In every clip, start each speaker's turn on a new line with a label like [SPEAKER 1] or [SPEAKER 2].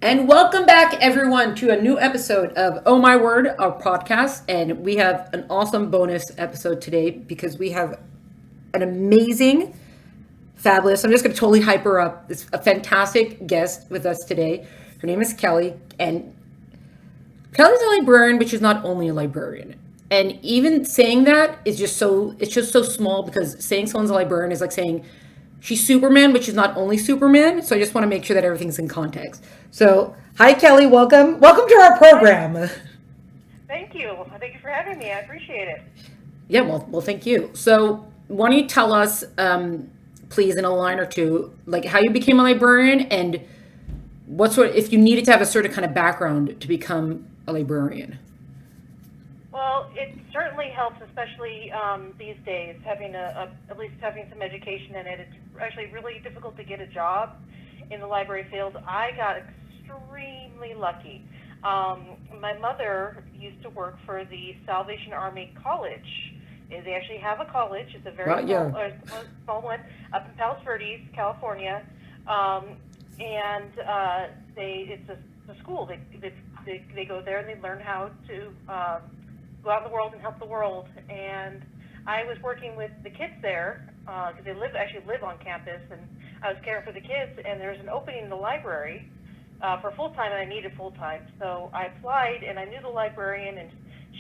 [SPEAKER 1] And welcome back, everyone, to a new episode of Oh My Word, our podcast. And we have an awesome bonus episode today because we have an amazing, fabulous, I'm just going to totally hype her up. It's a fantastic guest with us today. Her name is Kelly. And Kelly's a librarian, but she's not only a librarian. And even saying that is just so, it's just so small because saying someone's a librarian is like saying she's Superman, but she's not only Superman. So I just want to make sure that everything's in context. So, hi, Kelly. Welcome. Welcome to our program.
[SPEAKER 2] Thank you. Thank you for having me. I appreciate it.
[SPEAKER 1] Yeah, well, thank you. So, why don't you tell us, please, in a line or two, like how you became a librarian and what sort, if you needed to have a certain kind of background to become a librarian?
[SPEAKER 2] Well, it certainly helps, especially these days, having at least having some education in it. It's actually really difficult to get a job in the library field. I got extremely lucky. My mother used to work for the Salvation Army College. They actually have a college. It's a very
[SPEAKER 1] Right, yeah.
[SPEAKER 2] small one up in Palos Verdes, California, and it's a school. They go there and they learn how to go out in the world and help the world. And I was working with the kids there because they actually live on campus, and I was caring for the kids. And there's an opening in the library for full time, and I needed full time. So I applied, and I knew the librarian, and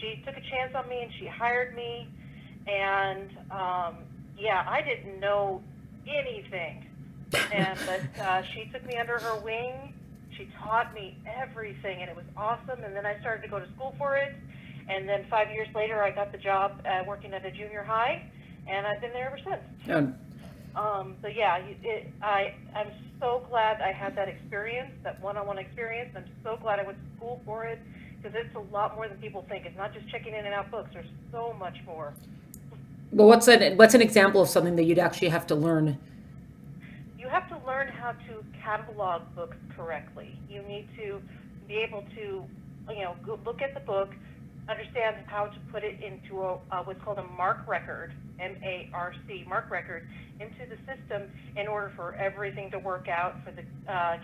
[SPEAKER 2] she took a chance on me, and she hired me. And yeah, I didn't know anything, but she took me under her wing. She taught me everything, and it was awesome. And then I started to go to school for it. And then 5 years later, I got the job working at a junior high, and I've been there ever since.
[SPEAKER 1] Yeah.
[SPEAKER 2] So yeah, I'm so glad I had that experience, that one-on-one experience. I'm so glad I went to school for it because it's a lot more than people think. It's not just checking in and out books. There's so much more.
[SPEAKER 1] Well, what's an example of something that you'd actually have to learn?
[SPEAKER 2] You have to learn how to catalog books correctly. You need to be able to, go look at the book, understand how to put it into what's called a MARC record, M-A-R-C, MARC record, into the system in order for everything to work out, for the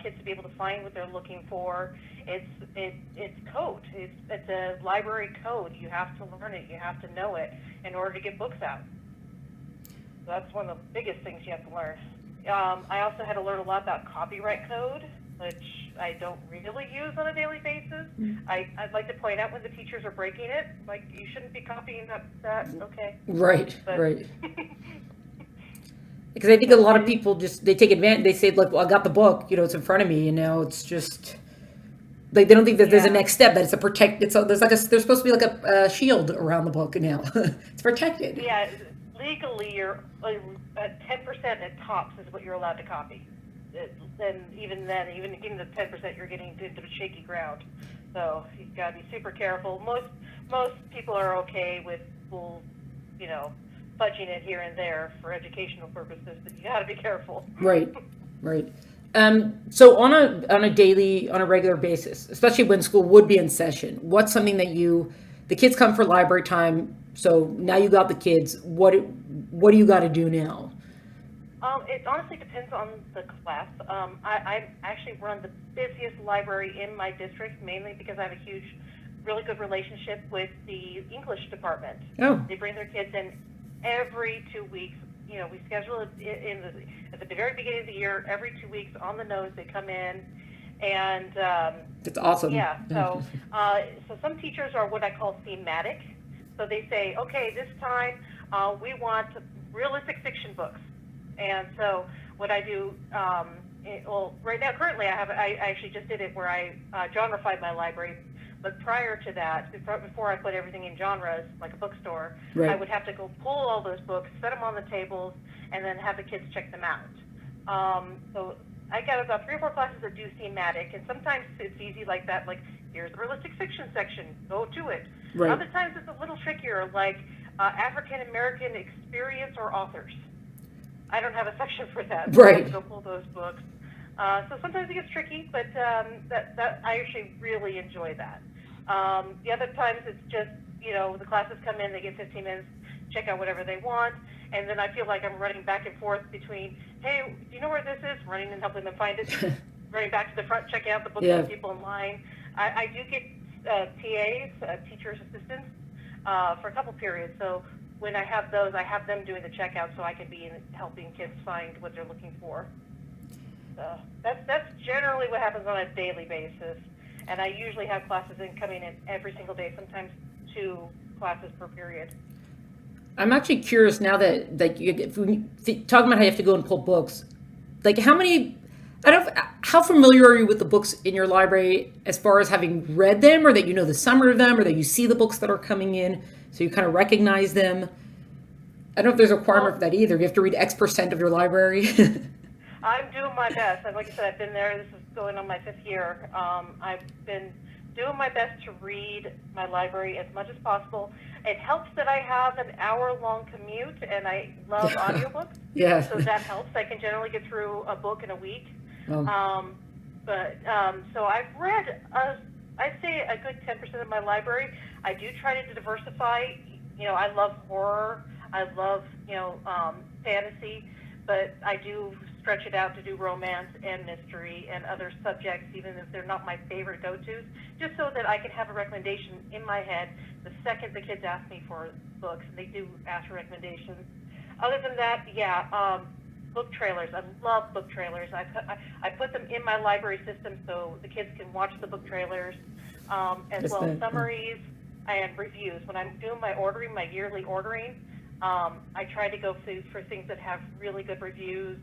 [SPEAKER 2] kids to be able to find what they're looking for. It's code. It's a library code. You have to learn it. You have to know it in order to get books out. So that's one of the biggest things you have to learn. I also had to learn a lot about copyright code, which I don't really use on a daily basis. I'd like to point out when the teachers are breaking it, like, you shouldn't be copying that, okay.
[SPEAKER 1] Right, right. Because I think a lot of people they take advantage. They say, "Look, well, I got the book. It's in front of me, and now it's just like they don't think that there's a next step. That it's a protect. There's there's supposed to be like a shield around the book now. It's protected.
[SPEAKER 2] Yeah, legally, you're at 10% at tops is what you're allowed to copy. Even getting to 10%, you're getting into shaky ground. So you've got to be super careful. Most people are okay with full, fudging it here and there for educational purposes, but you got to be careful.
[SPEAKER 1] Right, right. So on a regular basis, especially when school would be in session, what's something that the kids come for library time. So now you got the kids. What do you got to do now?
[SPEAKER 2] It honestly depends on the class. I actually run the busiest library in my district, mainly because I have a really good relationship with the English department.
[SPEAKER 1] Oh.
[SPEAKER 2] They bring their kids in every 2 weeks. We schedule it at the very beginning of the year. Every 2 weeks, on the nose, they come in, and
[SPEAKER 1] it's awesome.
[SPEAKER 2] Yeah. So, so some teachers are what I call thematic. So they say, okay, this time we want realistic fiction books. And so what I do, right now, currently, I actually just did it where I genrefied my library. But prior to that, before I put everything in genres, like a bookstore,
[SPEAKER 1] right,
[SPEAKER 2] I would have to go pull all those books, set them on the tables, and then have the kids check them out. So I got about 3 or 4 classes that do thematic, and sometimes it's easy like that, like, here's the realistic fiction section, go to it.
[SPEAKER 1] Right.
[SPEAKER 2] Other times it's a little trickier, like African American experience or authors. I don't have a section for that. So
[SPEAKER 1] right.
[SPEAKER 2] I have to go pull those books. So sometimes it gets tricky, but that I actually really enjoy that. The other times it's just, the classes come in, they get 15 minutes, check out whatever they want, and then I feel like I'm running back and forth between, hey, do you know where this is? Running and helping them find it. running back to the front, checking out the books
[SPEAKER 1] Yeah.
[SPEAKER 2] with people in line. I do get TAs, teachers assistants, for a couple periods. So when I have those, I have them doing the checkout so I can be helping kids find what they're looking for. So that's generally what happens on a daily basis. And I usually have classes coming in every single day, sometimes 2 classes per period.
[SPEAKER 1] I'm actually curious now that like if we talking about how you have to go and pull books, like how many, I don't, how familiar are you with the books in your library as far as having read them, or that you know the summary of them, or that you see the books that are coming in, so you kind of recognize them? I don't know if there's a requirement for that either. You have to read X% of your library.
[SPEAKER 2] I'm doing my best. And like I said, I've been there. This is going on my 5th year. I've been doing my best to read my library as much as possible. It helps that I have an hour-long commute, and I love audiobooks.
[SPEAKER 1] Yeah.
[SPEAKER 2] So that helps. I can generally get through a book in a week.
[SPEAKER 1] Oh.
[SPEAKER 2] So I've read, I'd say a good 10% of my library. I do try to diversify. You know, I love horror. I love, fantasy. But I do stretch it out to do romance and mystery and other subjects, even if they're not my favorite go-tos, just so that I can have a recommendation in my head the second the kids ask me for books, and they do ask for recommendations. Other than that, book trailers. I love book trailers. I put them in my library system so the kids can watch the book trailers, as well as summaries and reviews. When I'm doing my ordering, my yearly ordering, I try to go for things that have really good reviews,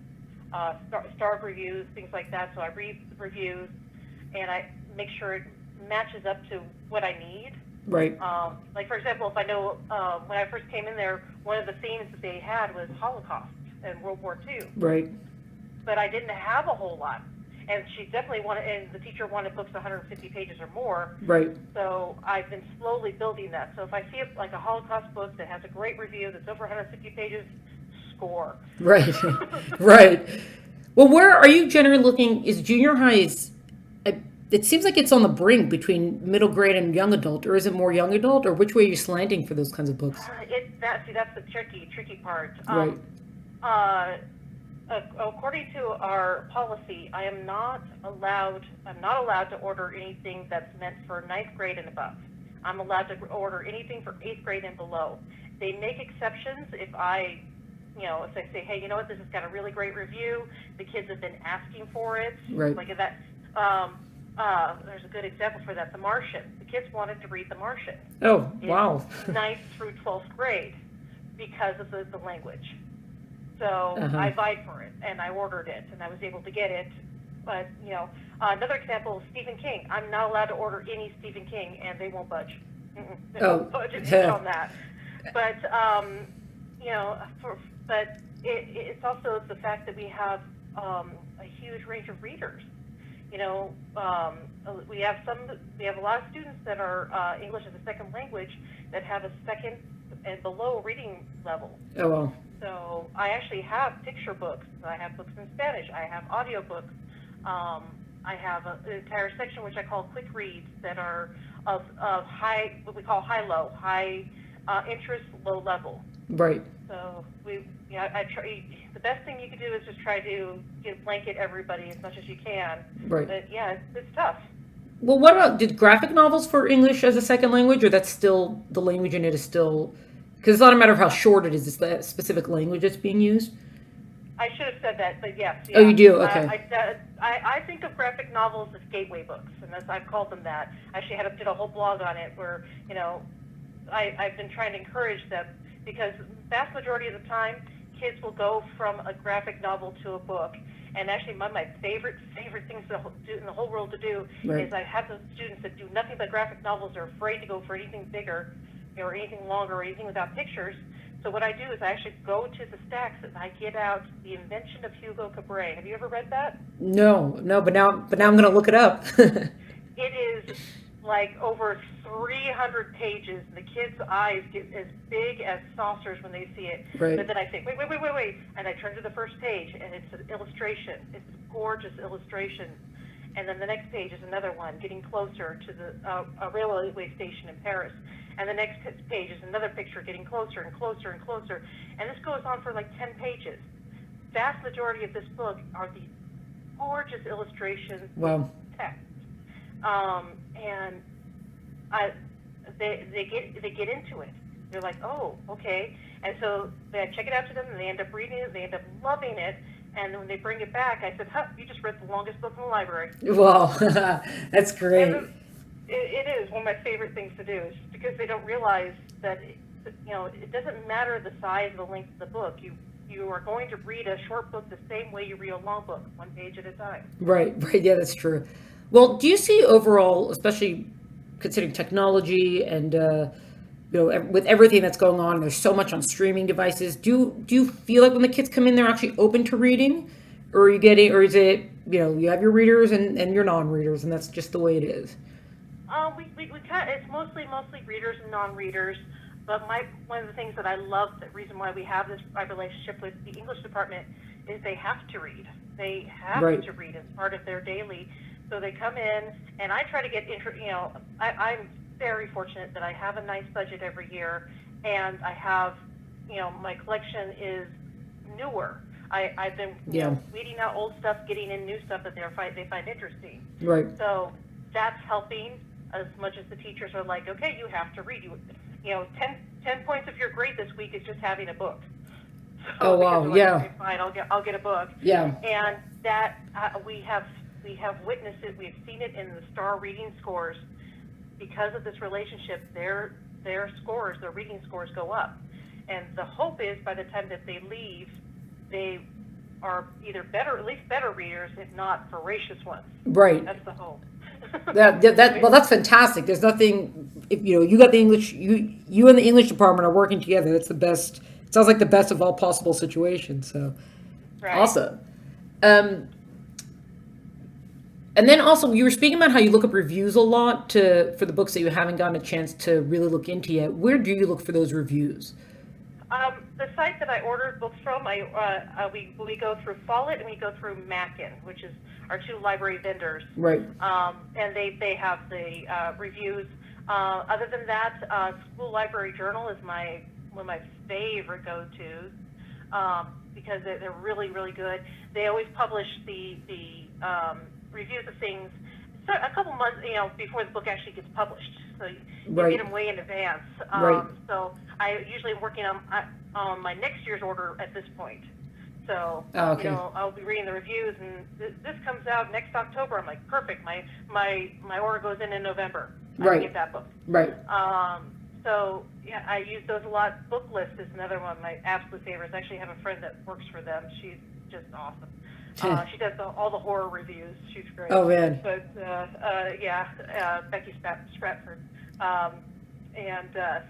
[SPEAKER 2] star reviews, things like that. So I read the reviews and I make sure it matches up to what I need.
[SPEAKER 1] Right.
[SPEAKER 2] Like, for example, if I know when I first came in there, one of the themes that they had was Holocaust and World War II.
[SPEAKER 1] Right.
[SPEAKER 2] But I didn't have a whole lot. And she definitely wanted, and the teacher wanted books 150 pages or more.
[SPEAKER 1] Right.
[SPEAKER 2] So I've been slowly building that. So if I see like a Holocaust book that has a great review that's over 150 pages, score.
[SPEAKER 1] Right. Right. Well, where are you generally looking? Is junior high it seems like it's on the brink between middle grade and young adult, or is it more young adult, or which way are you slanting for those kinds of books?
[SPEAKER 2] That's the tricky part.
[SPEAKER 1] Right.
[SPEAKER 2] According to our policy, I'm not allowed to order anything that's meant for 9th grade and above. I'm allowed to order anything for 8th grade and below. They make exceptions if if they say, hey, you know what, this has got a really great review, the kids have been asking for it.
[SPEAKER 1] Right.
[SPEAKER 2] Like that. There's a good example for that, The Martian. The kids wanted to read The Martian.
[SPEAKER 1] Oh, wow.
[SPEAKER 2] 9th through 12th grade because of the language. So I vied for it, and I ordered it, and I was able to get it. But, another example is Stephen King. I'm not allowed to order any Stephen King, and they won't budge. They won't budge on that. But, but it's also the fact that we have a huge range of readers. We have a lot of students that are English as a second language that have a second and below reading level.
[SPEAKER 1] Oh, well.
[SPEAKER 2] So I actually have picture books. I have books in Spanish. I have audiobooks. I have an entire section which I call quick reads that are of high, what we call high-low, high interest, low level.
[SPEAKER 1] Right.
[SPEAKER 2] So I try. The best thing you can do is just try to blanket everybody as much as you can.
[SPEAKER 1] Right.
[SPEAKER 2] But it's tough.
[SPEAKER 1] Well, what about, did graphic novels for English as a second language, or that's still, the language in it is still, because it's not a matter of how short it is, it's the specific language that's being used?
[SPEAKER 2] I should have said that, but yes.
[SPEAKER 1] Oh, you do? Okay.
[SPEAKER 2] I think of graphic novels as gateway books, and I've called them that. I actually did a whole blog on it where, I've been trying to encourage them, because the vast majority of the time, kids will go from a graphic novel to a book. And actually, one of my favorite things to do in the whole world to do is I have those students that do nothing but graphic novels, are afraid to go for anything bigger, or anything longer, or anything without pictures. So what I do is I actually go to the stacks and I get out The Invention of Hugo Cabret. Have you ever read that?
[SPEAKER 1] No, but now I'm going to look it up.
[SPEAKER 2] It is like over 300 pages. The kids' eyes get as big as saucers when they see it.
[SPEAKER 1] Right.
[SPEAKER 2] But then I say, wait. And I turn to the first page, and it's an illustration. It's a gorgeous illustration. And then the next page is another one, getting closer to a railway station in Paris. And the next page is another picture, getting closer and closer and closer. And this goes on for like 10 pages. Vast majority of this book are the gorgeous illustrations,
[SPEAKER 1] Wow.
[SPEAKER 2] text, and they get into it. They're like, oh, okay, and so they check it out to them, and they end up reading it, they end up loving it, and when they bring it back, I said, huh, you just read the longest book in the library.
[SPEAKER 1] Wow, that's great.
[SPEAKER 2] And it is one of my favorite things to do, is because they don't realize that it doesn't matter the size or the length of the book. You are going to read a short book the same way you read a long book, one page at a time.
[SPEAKER 1] Right, yeah, that's true. Well, do you see overall, especially considering technology and with everything that's going on, there's so much on streaming devices. Do you feel like when the kids come in, they're actually open to reading, or are you getting, or is it you have your readers and your non-readers, and that's just the way it is?
[SPEAKER 2] It's mostly readers and non-readers. But one of the things that I love, the reason why we have this relationship with the English department, is they have to read. They have
[SPEAKER 1] Right.
[SPEAKER 2] to read as part of their daily. So they come in, and I try to get I'm very fortunate that I have a nice budget every year, and I have, my collection is newer. I've been weeding out old stuff, getting in new stuff that they find interesting.
[SPEAKER 1] Right.
[SPEAKER 2] So that's helping as much as the teachers are like, okay, you have to read. 10 points if you're great this week is just having a book. So
[SPEAKER 1] Oh, wow,
[SPEAKER 2] like,
[SPEAKER 1] yeah.
[SPEAKER 2] okay, fine, I'll get a book.
[SPEAKER 1] Yeah.
[SPEAKER 2] And that we have witnessed it. We've seen it in the star reading scores. Because of this relationship, their reading scores go up. And the hope is by the time that they leave, they are either better, at least better readers, if not voracious ones.
[SPEAKER 1] Right.
[SPEAKER 2] That's the hope.
[SPEAKER 1] Well, that's fantastic. There's nothing, if you got the English, you and the English department are working together. That's the best. It sounds like the best of all possible situations. So
[SPEAKER 2] Right.
[SPEAKER 1] awesome. And then also, you were speaking about how you look up reviews a lot for the books that you haven't gotten a chance to really look into yet. Where do you look for those reviews?
[SPEAKER 2] The site that I ordered books from, we go through Follett and we go through Mackin, which is our two library vendors.
[SPEAKER 1] Right.
[SPEAKER 2] And they have the reviews. Other than that, School Library Journal is one of my favorite go-tos because they're really, really good. They always publish the reviews of things a couple months, before the book actually gets published. So you
[SPEAKER 1] Right.
[SPEAKER 2] get them way in advance.
[SPEAKER 1] Right.
[SPEAKER 2] So I usually am working on my next year's order at this point. So,
[SPEAKER 1] Oh, okay.
[SPEAKER 2] I'll be reading the reviews, and this comes out next October. I'm like, perfect. My order goes in November. I
[SPEAKER 1] Right.
[SPEAKER 2] get that book.
[SPEAKER 1] Right.
[SPEAKER 2] So yeah, I use those a lot. Book List is another one of my absolute favorites. I actually have a friend that works for them. She's just awesome. She does all the horror reviews. She's great.
[SPEAKER 1] Oh, man.
[SPEAKER 2] But Becky Stratford.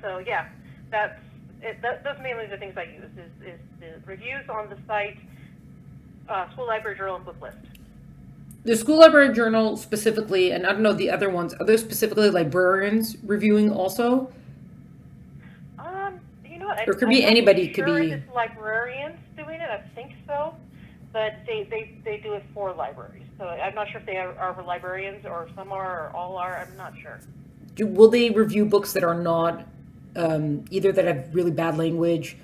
[SPEAKER 2] So yeah, that's it. Those are mainly the things I use is the reviews on the site, School Library Journal, and Book List.
[SPEAKER 1] The School Library Journal specifically, and I don't know the other ones, are those specifically librarians reviewing also?
[SPEAKER 2] You know what?
[SPEAKER 1] Or it could be anybody, it could
[SPEAKER 2] sure
[SPEAKER 1] be-
[SPEAKER 2] if it's librarians doing it. I think so, but they do it for libraries. So I'm not sure if they are librarians or some are or all are. I'm not sure.
[SPEAKER 1] Will they review books that are not either that have really bad language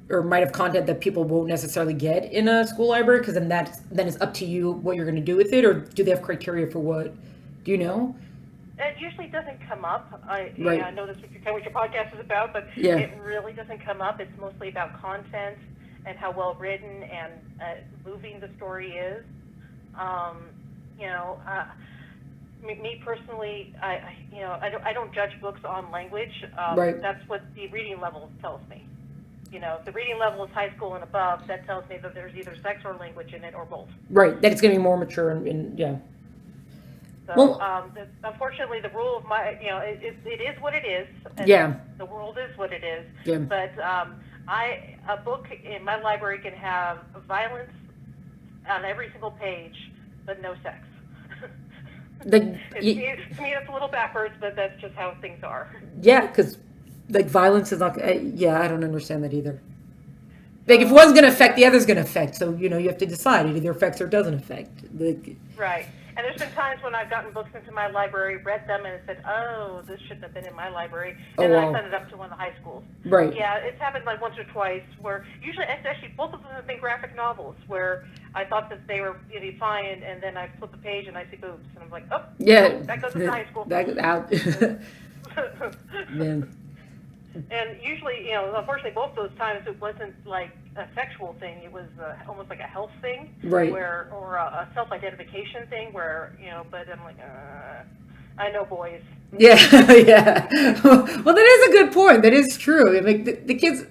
[SPEAKER 1] or might have content that people won't necessarily get in a school library? Because then it's up to you what you're going to do with it, or do they have criteria for what? Do you know?
[SPEAKER 2] It usually doesn't come up.
[SPEAKER 1] Right.
[SPEAKER 2] I know that's what your podcast is about, but
[SPEAKER 1] Yeah.
[SPEAKER 2] it really doesn't come up. It's mostly about content and how well written and moving the story is. Me personally, I don't judge books on language.
[SPEAKER 1] Right.
[SPEAKER 2] That's what the reading level tells me. If the reading level is high school and above, that tells me that there's either sex or language in it or both.
[SPEAKER 1] Right, that it's going to be more mature and yeah.
[SPEAKER 2] So,
[SPEAKER 1] Well-
[SPEAKER 2] unfortunately, the rule of it is what it is. And
[SPEAKER 1] Yeah.
[SPEAKER 2] The world is what it is.
[SPEAKER 1] Yeah.
[SPEAKER 2] But a book in my library can have violence on every single page, but no sex. To me, that's a little backwards, but that's just how things are.
[SPEAKER 1] Yeah, because like violence is not. I don't understand that either. Like if one's going to affect, the other's going to affect. So you have to decide it either affects or doesn't affect.
[SPEAKER 2] Right. And there's been times when I've gotten books into my library, read them, and said, "Oh, this shouldn't have been in my library," and then I sent it up to one of the high schools.
[SPEAKER 1] Right.
[SPEAKER 2] Yeah, it's happened like once or twice. Where usually, it's actually both of them have been graphic novels, where I thought that they were going to be fine, and then I flip the page and I see boobs, and I'm like, oh,
[SPEAKER 1] Yeah.
[SPEAKER 2] nope, that goes into high school.
[SPEAKER 1] That goes out. Man.
[SPEAKER 2] And usually, unfortunately, both those times it wasn't like a sexual thing. It was almost like a health thing,
[SPEAKER 1] Right.
[SPEAKER 2] or a self-identification thing. Where but I'm like, I know boys.
[SPEAKER 1] Yeah, yeah. Well, that is a good point. That is true. I mean, the kids.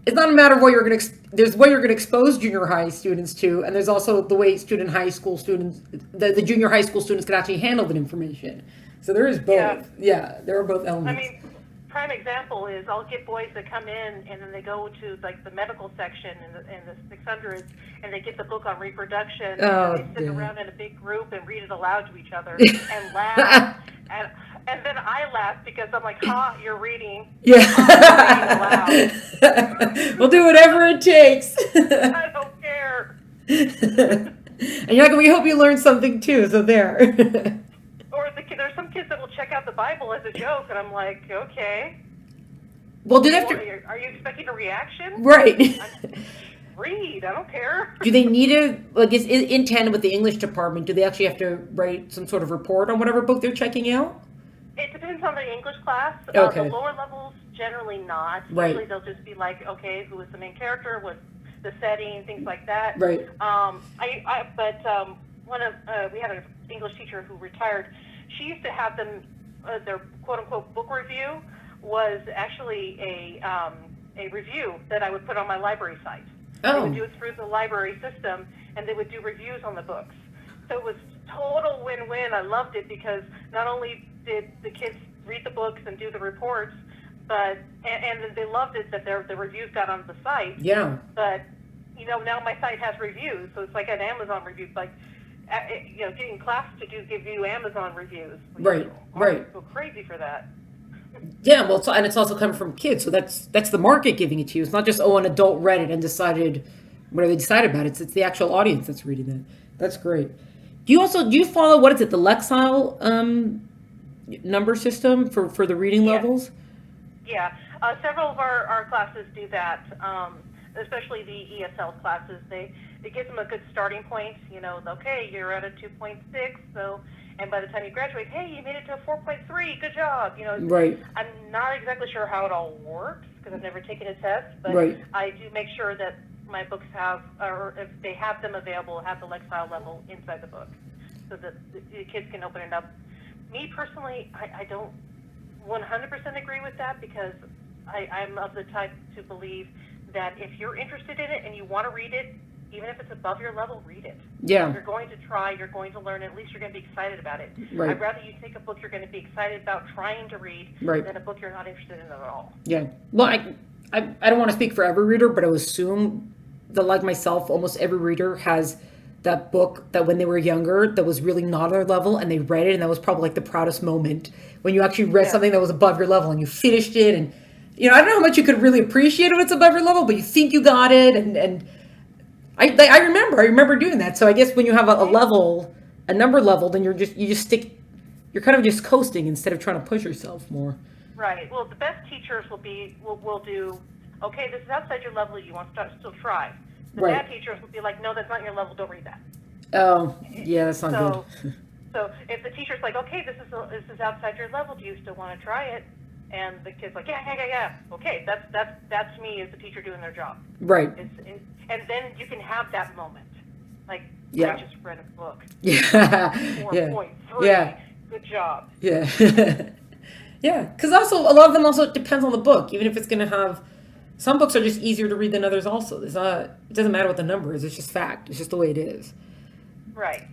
[SPEAKER 1] It's not a matter of what you're going to. There's what you're going to expose junior high students to, and there's also the way high school students, the junior high school students, can actually handle that information. So there is both. Yeah, there are both elements.
[SPEAKER 2] I mean, prime example is I'll get boys that come in and then they go to like the medical section in the 600s and they get the book on reproduction and they sit around in a big group and read it aloud to each other and laugh and then I laugh because I'm like, you're reading.
[SPEAKER 1] Yeah.
[SPEAKER 2] You're reading aloud.
[SPEAKER 1] We'll do whatever it takes.
[SPEAKER 2] I don't care.
[SPEAKER 1] And you're like, we hope you learned something too. So there.
[SPEAKER 2] Or there's some kids that will check out the Bible as a joke, and I'm like, okay.
[SPEAKER 1] Well, do they have to?
[SPEAKER 2] Are you expecting a reaction?
[SPEAKER 1] Right.
[SPEAKER 2] Read. I don't care.
[SPEAKER 1] Do they need is in tandem with the English department? Do they actually have to write some sort of report on whatever book they're checking out?
[SPEAKER 2] It depends on the English class.
[SPEAKER 1] Okay.
[SPEAKER 2] The lower levels, generally not.
[SPEAKER 1] Right.
[SPEAKER 2] Usually they'll just be like, okay, who is the main character? What's the setting? Things like that.
[SPEAKER 1] Right.
[SPEAKER 2] We had an English teacher who retired. She used to have them, their quote-unquote book review was actually a review that I would put on my library site.
[SPEAKER 1] Oh.
[SPEAKER 2] They would do it through the library system, and they would do reviews on the books. So it was total win-win. I loved it because not only did the kids read the books and do the reports, but and they loved it that the reviews got on the site.
[SPEAKER 1] Yeah.
[SPEAKER 2] But now my site has reviews, so it's like an Amazon review, like getting class to give you Amazon reviews.
[SPEAKER 1] Right. Right.
[SPEAKER 2] Go crazy for that.
[SPEAKER 1] Yeah, well, and it's also coming from kids, so that's the market giving it to you. It's not just an adult read it and decided whatever they decided about it. It's the actual audience that's reading that. That's great. Do you follow what is it, the Lexile number system for the reading levels?
[SPEAKER 2] Yeah, several of our classes do that, especially the ESL classes. It gives them a good starting point. Okay, you're at a 2.6, so. And by the time you graduate, hey, you made it to a 4.3. Good job.
[SPEAKER 1] Right.
[SPEAKER 2] I'm not exactly sure how it all works because I've never taken a test, but
[SPEAKER 1] right.
[SPEAKER 2] I do make sure that my books have, or if they have them available, have the Lexile level inside the book, so that the kids can open it up. Me personally, I don't 100% agree with that because I'm of the type to believe that if you're interested in it and you want to read it, even if it's above your level, read it.
[SPEAKER 1] Yeah.
[SPEAKER 2] You're going to try, you're going to learn, at least you're going to be excited about it.
[SPEAKER 1] Right.
[SPEAKER 2] I'd rather you take a book you're going to be excited about trying to read than a book you're not interested in at all.
[SPEAKER 1] Yeah. Well, I don't want to speak for every reader, but I would assume that, like myself, almost every reader has that book that when they were younger that was really not their level and they read it, and that was probably like the proudest moment when you actually read something that was above your level and you finished it. And, I don't know how much you could really appreciate it when it's above your level, but you think you got it. And I remember doing that. So I guess when you have a number level, then you're kind of just coasting instead of trying to push yourself more.
[SPEAKER 2] Right. Well, the best teachers will do, okay, this is outside your level, you want to still try. The bad teachers will be like, no, that's not your level, don't read that.
[SPEAKER 1] Oh, yeah, that's not good.
[SPEAKER 2] So if the teacher's like, okay, this is outside your level, do you still want to try it? And the kid's like, yeah. Okay, that's me as the teacher doing their job.
[SPEAKER 1] Right.
[SPEAKER 2] And then you can have that moment. Like,
[SPEAKER 1] yeah.
[SPEAKER 2] I just read a book.
[SPEAKER 1] Yeah.
[SPEAKER 2] 4.3.
[SPEAKER 1] Yeah.
[SPEAKER 2] Good job.
[SPEAKER 1] Yeah. Yeah. Because also, a lot of them also depends on the book. Even if it's going to have, some books are just easier to read than others also. It doesn't matter what the number is. It's just fact. It's just the way it is.
[SPEAKER 2] Right.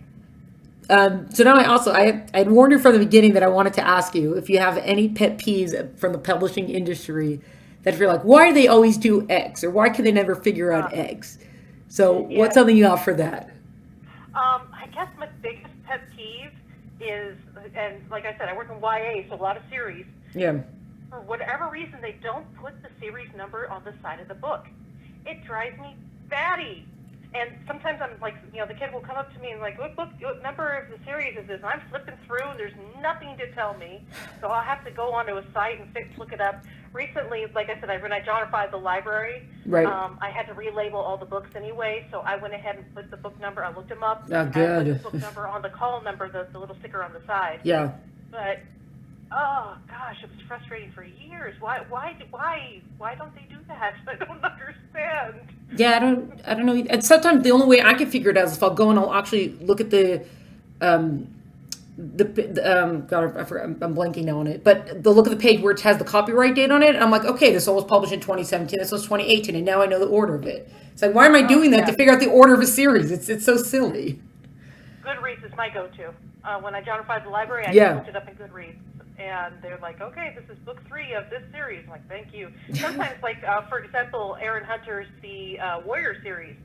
[SPEAKER 1] So now I had warned you from the beginning that I wanted to ask you if you have any pet peeves from the publishing industry that if you're like, why do they always do X, or why can they never figure out X? So what's something you offer that?
[SPEAKER 2] I guess my biggest pet peeve is, and like I said, I work in YA, so a lot of series.
[SPEAKER 1] Yeah.
[SPEAKER 2] For whatever reason, they don't put the series number on the side of the book. It drives me batty. And sometimes I'm like, the kid will come up to me and like, what number of the series is this? And I'm flipping through and there's nothing to tell me. So I'll have to go onto a site and look it up. Recently, like I said, when I genrefied the library,
[SPEAKER 1] Right.
[SPEAKER 2] I had to relabel all the books anyway. So I went ahead and put the book number. I looked them up.
[SPEAKER 1] Oh, good.
[SPEAKER 2] I put the book number on the call number, the little sticker on the side.
[SPEAKER 1] Yeah.
[SPEAKER 2] But oh gosh, it was frustrating for years. Why don't they do that? I don't understand.
[SPEAKER 1] Yeah, I don't know. And sometimes the only way I can figure it out is if I'll go and I'll actually look at the God, I forgot, I'm blanking now on it, but the look of the page where it has the copyright date on it, and I'm like, okay, this one was published in 2017, this was 2018, and now I know the order of it. It's like, why am I doing that to figure out the order of a series? It's so silly.
[SPEAKER 2] Goodreads is my go-to. When I genrefied the library, I looked it up in Goodreads, and they're like, okay, this is book 3 of this series. I'm like, thank you. Sometimes, like, for example, Aaron Hunter's The Warrior series,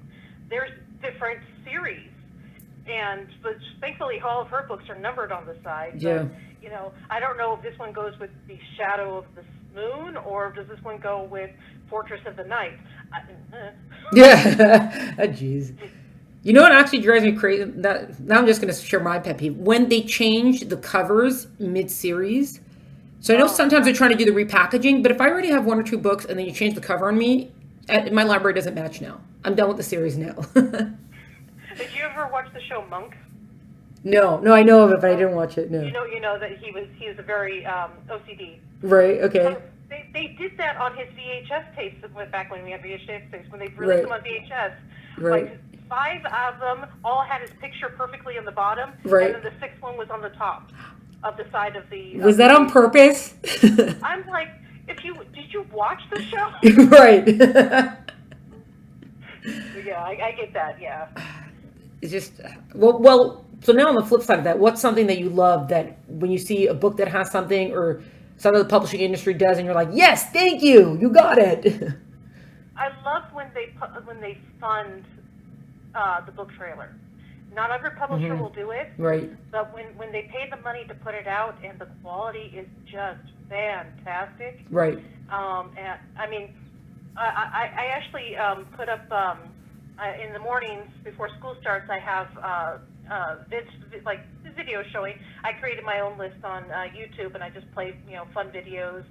[SPEAKER 2] there's different series. But thankfully, all of her books are numbered on the side.
[SPEAKER 1] Yeah.
[SPEAKER 2] But, I don't know if this one goes with The Shadow of the Moon, or does this one go with Fortress of the Night?
[SPEAKER 1] Yeah. Jeez. You know what actually drives me crazy? Now I'm just going to share my pet peeve. When they change the covers mid-series. So I know sometimes they're trying to do the repackaging, but if I already have 1 or 2 books and then you change the cover on me, my library doesn't match now. I'm done with the series now.
[SPEAKER 2] Did you ever watch the show Monk?
[SPEAKER 1] No, I know of it, but I didn't watch it. No.
[SPEAKER 2] You know that he was a very OCD.
[SPEAKER 1] Right. Okay.
[SPEAKER 2] They did that on his VHS tapes back when we had VHS tapes, when they released them on VHS.
[SPEAKER 1] Right.
[SPEAKER 2] Like 5 of them all had his picture perfectly on the bottom,
[SPEAKER 1] right.
[SPEAKER 2] and then the 6th one was on the top of the side of the.
[SPEAKER 1] Was that on purpose?
[SPEAKER 2] I'm like, did you watch the show?
[SPEAKER 1] Right.
[SPEAKER 2] Yeah, I get that. Yeah.
[SPEAKER 1] It's just well. So now on the flip side of that, what's something that you love that when you see a book that has something or something the publishing industry does, and you're like, yes, thank you, you got it.
[SPEAKER 2] I love when they fund the book trailer. Not every publisher will do it,
[SPEAKER 1] right?
[SPEAKER 2] But when they pay the money to put it out and the quality is just fantastic,
[SPEAKER 1] right?
[SPEAKER 2] And I mean, I actually put up in the mornings before school starts. I have videos showing. I created my own list on YouTube, and I just play fun videos.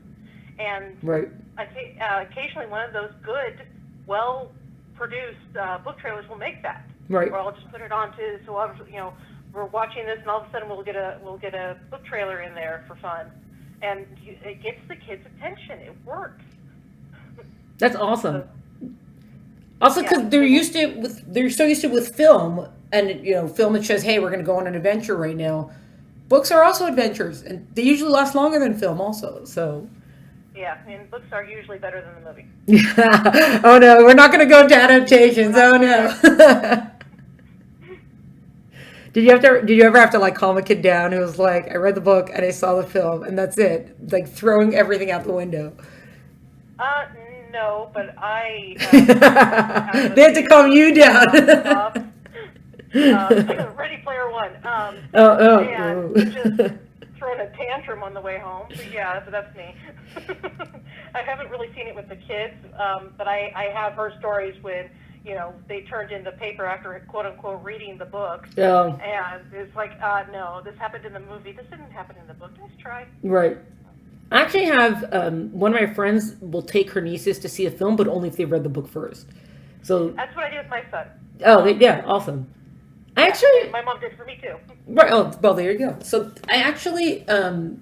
[SPEAKER 2] And
[SPEAKER 1] right.
[SPEAKER 2] Occasionally, one of those good, well-produced book trailers will make that.
[SPEAKER 1] Right.
[SPEAKER 2] Or I'll just put it on to we're watching this, and all of a sudden we'll get a book trailer in there for fun, and it gets the kids' attention. It works.
[SPEAKER 1] That's awesome. Also, because they're so used to with film, and film that says, "Hey, we're going to go on an adventure right now." Books are also adventures, and they usually last longer than film, also. So.
[SPEAKER 2] Yeah, and books are usually better than the movie.
[SPEAKER 1] Oh no, we're not going to go to adaptations. Oh no. Did you ever have to like calm a kid down who was like, I read the book and I saw the film and that's it, like throwing everything out the window?
[SPEAKER 2] No, but I.
[SPEAKER 1] They had to calm you down.
[SPEAKER 2] Ready Player One.
[SPEAKER 1] And
[SPEAKER 2] just throwing a tantrum on the way home. So yeah, so that's me. I haven't really seen it with the kids, but I have heard stories when they turned in the paper after quote unquote reading the book, and it's like, no, this happened in the movie. This didn't happen in the book. Let's try.
[SPEAKER 1] Right. I actually have one of my friends will take her nieces to see a film, but only if they've read the book first. So that's
[SPEAKER 2] what I did with my son.
[SPEAKER 1] Oh, yeah, awesome. I actually,
[SPEAKER 2] my mom did for me too.
[SPEAKER 1] Right. Oh, well, there you go. So I actually, I don't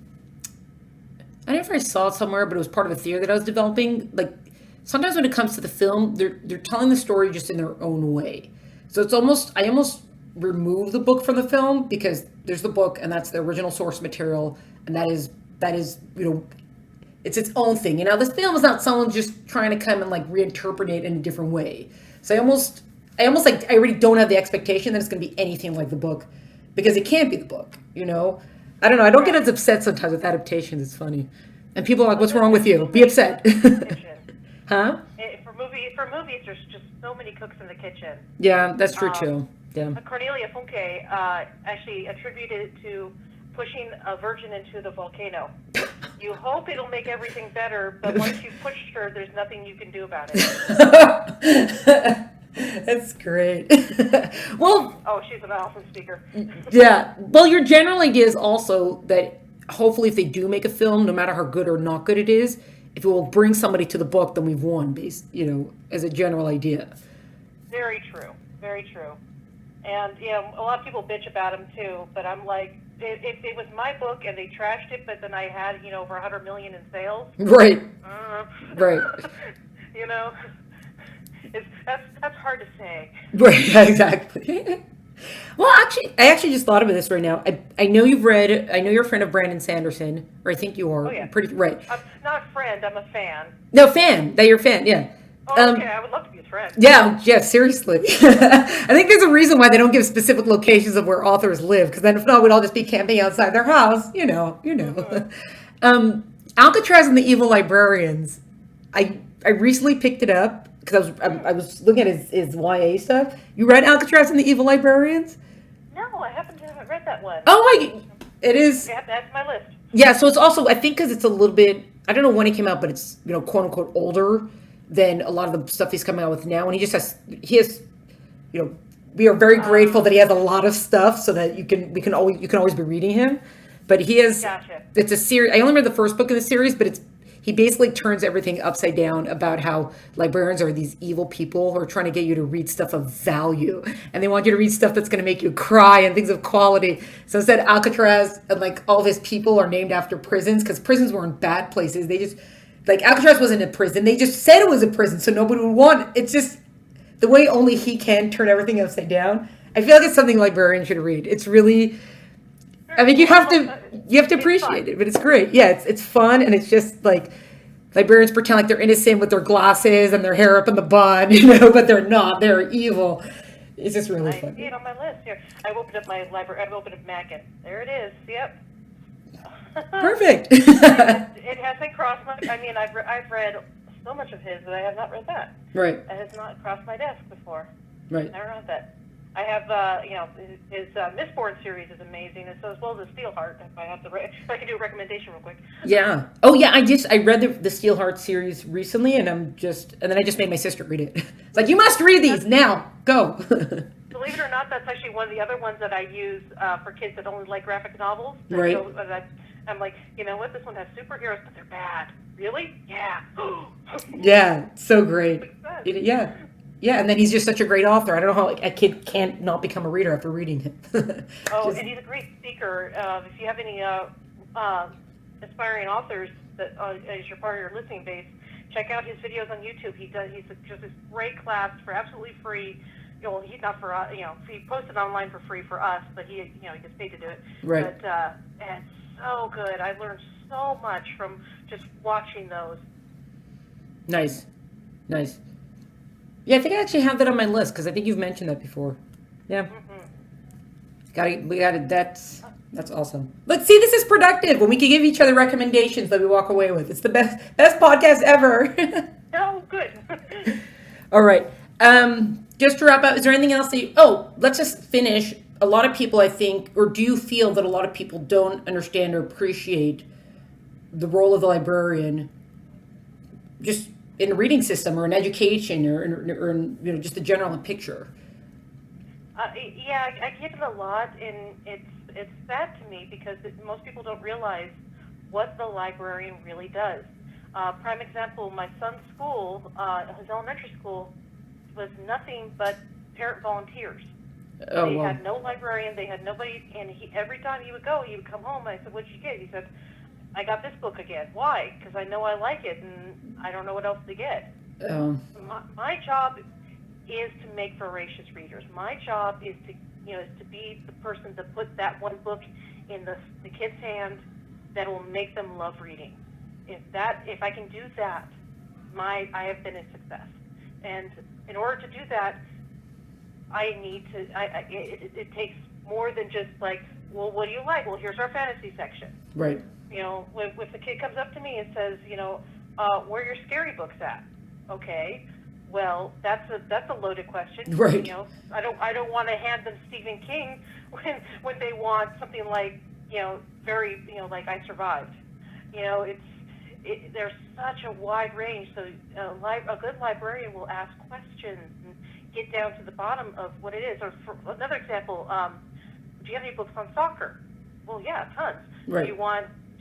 [SPEAKER 1] know if I saw it somewhere, but it was part of a theory that I was developing. Like sometimes when it comes to the film, they're telling the story just in their own way. So it's I almost remove the book from the film because there's the book and that's the original source material, and that is it's its own thing. This film is not someone just trying to come and like reinterpret it in a different way. So I almost like I already don't have the expectation that it's going to be anything like the book because it can't be the book. I don't know. I don't get as upset sometimes with adaptations. It's funny, and people are like, "What's wrong with you? Be upset." Huh?
[SPEAKER 2] For movies, there's just so many cooks in the kitchen.
[SPEAKER 1] Yeah, that's true too. Yeah.
[SPEAKER 2] Cornelia Funke actually attributed it to pushing a virgin into the volcano. You hope it'll make everything better, but once you've pushed her, there's nothing you can do about it.
[SPEAKER 1] That's great. Well,
[SPEAKER 2] Oh, she's an awesome speaker.
[SPEAKER 1] yeah. Well, your general idea is also that hopefully, if they do make a film, no matter how good or not good it is, if it will bring somebody to the book, then we've won. As a general idea.
[SPEAKER 2] Very true. Very true. And a lot of people bitch about them too. But I'm like, if it was my book and they trashed it, but then I had over 100 million in sales.
[SPEAKER 1] Right. Right.
[SPEAKER 2] That's hard to say.
[SPEAKER 1] Right. Exactly. Well, I actually just thought about this right now. I know I know you're a friend of Brandon Sanderson, or I think you are.
[SPEAKER 2] Oh, yeah.
[SPEAKER 1] Pretty right.
[SPEAKER 2] I'm not a friend, I'm a fan.
[SPEAKER 1] No, fan. That you're a fan, yeah.
[SPEAKER 2] Oh, okay, I would love to be his friend.
[SPEAKER 1] Yeah, seriously. I think there's a reason why they don't give specific locations of where authors live, because then if not, we'd all just be camping outside their house,
[SPEAKER 2] Mm-hmm.
[SPEAKER 1] Alcatraz and the Evil Librarians. I recently picked it up because I was looking at his YA stuff. You read Alcatraz and the Evil Librarians?
[SPEAKER 2] No, I haven't read that one.
[SPEAKER 1] Oh, it is.
[SPEAKER 2] Yeah, that's my list.
[SPEAKER 1] Yeah, so it's also, I think because it's a little bit, I don't know when it came out, but it's, quote unquote older than a lot of the stuff he's coming out with now. And he has, we are very grateful that he has a lot of stuff so that you can always be reading him. But he has,
[SPEAKER 2] Gotcha.
[SPEAKER 1] It's a series, I only read the first book in the series, but he basically turns everything upside down about how librarians are these evil people who are trying to get you to read stuff of value. And they want you to read stuff that's going to make you cry and things of quality. So instead, Alcatraz and all of his people are named after prisons because prisons were in bad places. They just, Alcatraz wasn't a prison. They just said it was a prison so nobody would want it. It's just the way only he can turn everything upside down. I feel like it's something librarians should read. It's really, I mean, you have to appreciate it, but it's great. Yeah, it's fun, and it's just librarians pretend like they're innocent with their glasses and their hair up in the bun, but they're not. They're evil. It's just really fun.
[SPEAKER 2] I see it on my list here. I opened up my library. I've opened up Mackin. There it is. Yep.
[SPEAKER 1] Perfect.
[SPEAKER 2] It hasn't crossed my. I mean, I've read so much of his, but I have not read that.
[SPEAKER 1] Right.
[SPEAKER 2] It has not crossed my desk before.
[SPEAKER 1] Right.
[SPEAKER 2] Never read that. I have, his Mistborn series is amazing, and so as well as the Steelheart. If I can do a recommendation real quick.
[SPEAKER 1] Yeah. Oh, yeah. I read the Steelheart series recently, and then I just made my sister read it. It's like, you must read these now. Go.
[SPEAKER 2] Believe it or not, that's actually one of the other ones that I use for kids that only like graphic novels.
[SPEAKER 1] Right.
[SPEAKER 2] So, I'm like, you know what? This one has superheroes, but they're bad. Really? Yeah.
[SPEAKER 1] Yeah. So great. Yeah. Yeah, and then he's just such a great author. I don't know how a kid can't not become a reader after reading him.
[SPEAKER 2] And he's a great speaker. If you have any aspiring authors that as your part of your listening base, check out his videos on YouTube. He's just this great class for absolutely free. He's not for us. He posted online for free for us, but he gets paid to do it.
[SPEAKER 1] Right.
[SPEAKER 2] But it's so good. I learned so much from just watching those.
[SPEAKER 1] Nice. Yeah, I think I actually have that on my list because I think you've mentioned that before. Yeah. Mm-hmm. We got it. That's awesome. But see, this is productive when we can give each other recommendations that we walk away with. It's the best podcast ever.
[SPEAKER 2] Oh, good.
[SPEAKER 1] All right. Just to wrap up, is there anything else let's just finish. A lot of people, I think, or do you feel that a lot of people don't understand or appreciate the role of the librarian just in a reading system or in education or in just the general picture?
[SPEAKER 2] Yeah, I get it a lot, and it's sad to me because most people don't realize what the librarian really does. Prime example, my son's school, his elementary school, was nothing but parent volunteers. They had no librarian, they had nobody, and every time he would come home, I said, "What'd you get?" He said, "I got this book again." Why? Because I know I like it, and I don't know what else to get. My job is to make voracious readers. My job is to be the person to put that one book in the kid's hand that will make them love reading. If I can do that, I have been a success. And in order to do that, I need to. It takes more than just well, what do you like? Well, here's our fantasy section.
[SPEAKER 1] Right.
[SPEAKER 2] If the kid comes up to me and says, where are your scary books at? Okay, well, that's a loaded question.
[SPEAKER 1] Right.
[SPEAKER 2] I don't want to hand them Stephen King when they want something like, very, like I Survived. There's such a wide range. So a good librarian will ask questions and get down to the bottom of what it is. Or for another example, do you have any books on soccer? Well, yeah, tons.
[SPEAKER 1] Right.
[SPEAKER 2] Do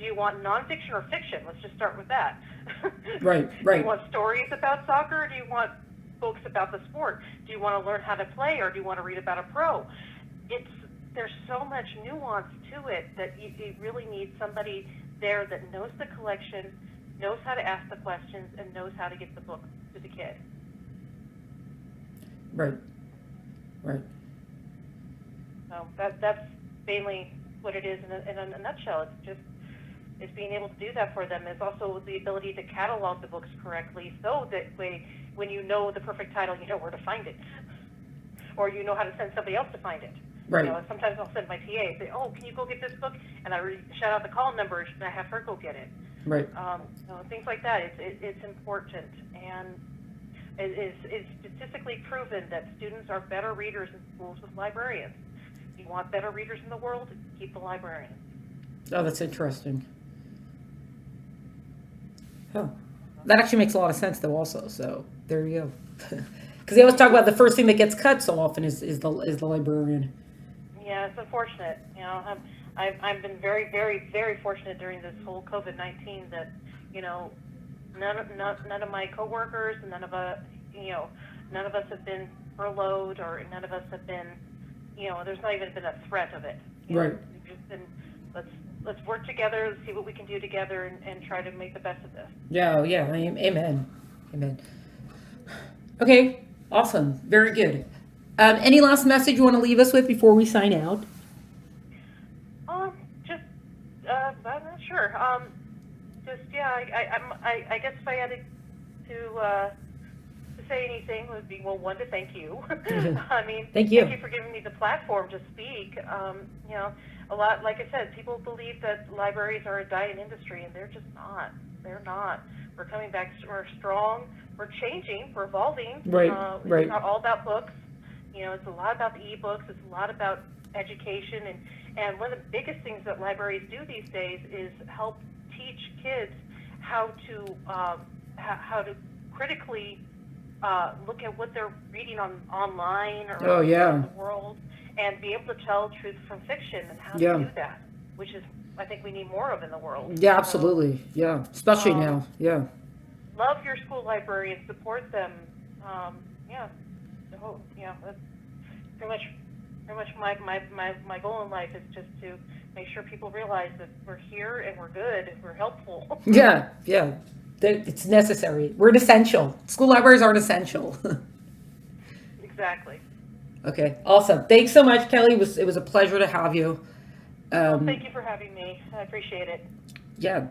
[SPEAKER 2] you want nonfiction or fiction? Let's just start with that.
[SPEAKER 1] Right.
[SPEAKER 2] Do you want stories about soccer, or do you want books about the sport? Do you want to learn how to play, or do you want to read about a pro? There's so much nuance to it that you really need somebody there that knows the collection, knows how to ask the questions, and knows how to get the book to the kid.
[SPEAKER 1] Right.
[SPEAKER 2] So that's mainly what it is in a nutshell. It's being able to do that for them. It's also the ability to catalog the books correctly, so that when you know the perfect title, you know where to find it, or you know how to send somebody else to find it.
[SPEAKER 1] Right.
[SPEAKER 2] You know, sometimes I'll send my TA and say, "Oh, can you go get this book?" And I shout out the call number, and I have her go get it.
[SPEAKER 1] Right.
[SPEAKER 2] Things like that. It's important, and it's statistically proven that students are better readers in schools with librarians. If you want better readers in the world, keep the librarians.
[SPEAKER 1] Oh, that's interesting. Oh, that actually makes a lot of sense, though. Also, so there you go. Because they always talk about the first thing that gets cut so often is the librarian.
[SPEAKER 2] Yeah, it's unfortunate. You know, I've been very, very, very fortunate during this whole COVID-19 that, you know, none of my coworkers, none of us have been furloughed, or none of us have been, you know, there's not even been a threat of it.
[SPEAKER 1] Right.
[SPEAKER 2] We've just been, let's work together, let's see what we can do together, and try to make the best of this.
[SPEAKER 1] Yeah. Amen. Okay. Awesome. Very good. Any last message you want to leave us with before we sign out?
[SPEAKER 2] I'm not sure. I guess if I had to say anything, would be, well, one, to thank you. I mean,
[SPEAKER 1] thank you
[SPEAKER 2] for giving me the platform to speak. You know, a lot, like I said, people believe that libraries are a dying industry, and they're just not. They're not. We're coming back. We're strong. We're changing. We're evolving.
[SPEAKER 1] Right.
[SPEAKER 2] It's not all about books. You know, it's a lot about the ebooks. It's a lot about education, and one of the biggest things that libraries do these days is help teach kids how to critically look at what they're reading online or in the world, and be able to tell truth from fiction, and how to do that, which is, I think, we need more of in the world.
[SPEAKER 1] Yeah, absolutely. Yeah, especially now. Yeah.
[SPEAKER 2] Love your school librarians, support them. That's pretty much my goal in life is just to make sure people realize that we're here and we're good and we're helpful.
[SPEAKER 1] Yeah. It's necessary. We're an essential. School libraries are an essential.
[SPEAKER 2] Exactly.
[SPEAKER 1] Okay, awesome. Thanks so much, Kelly. It was a pleasure to have you.
[SPEAKER 2] Thank you for having me. I appreciate it.
[SPEAKER 1] Yeah.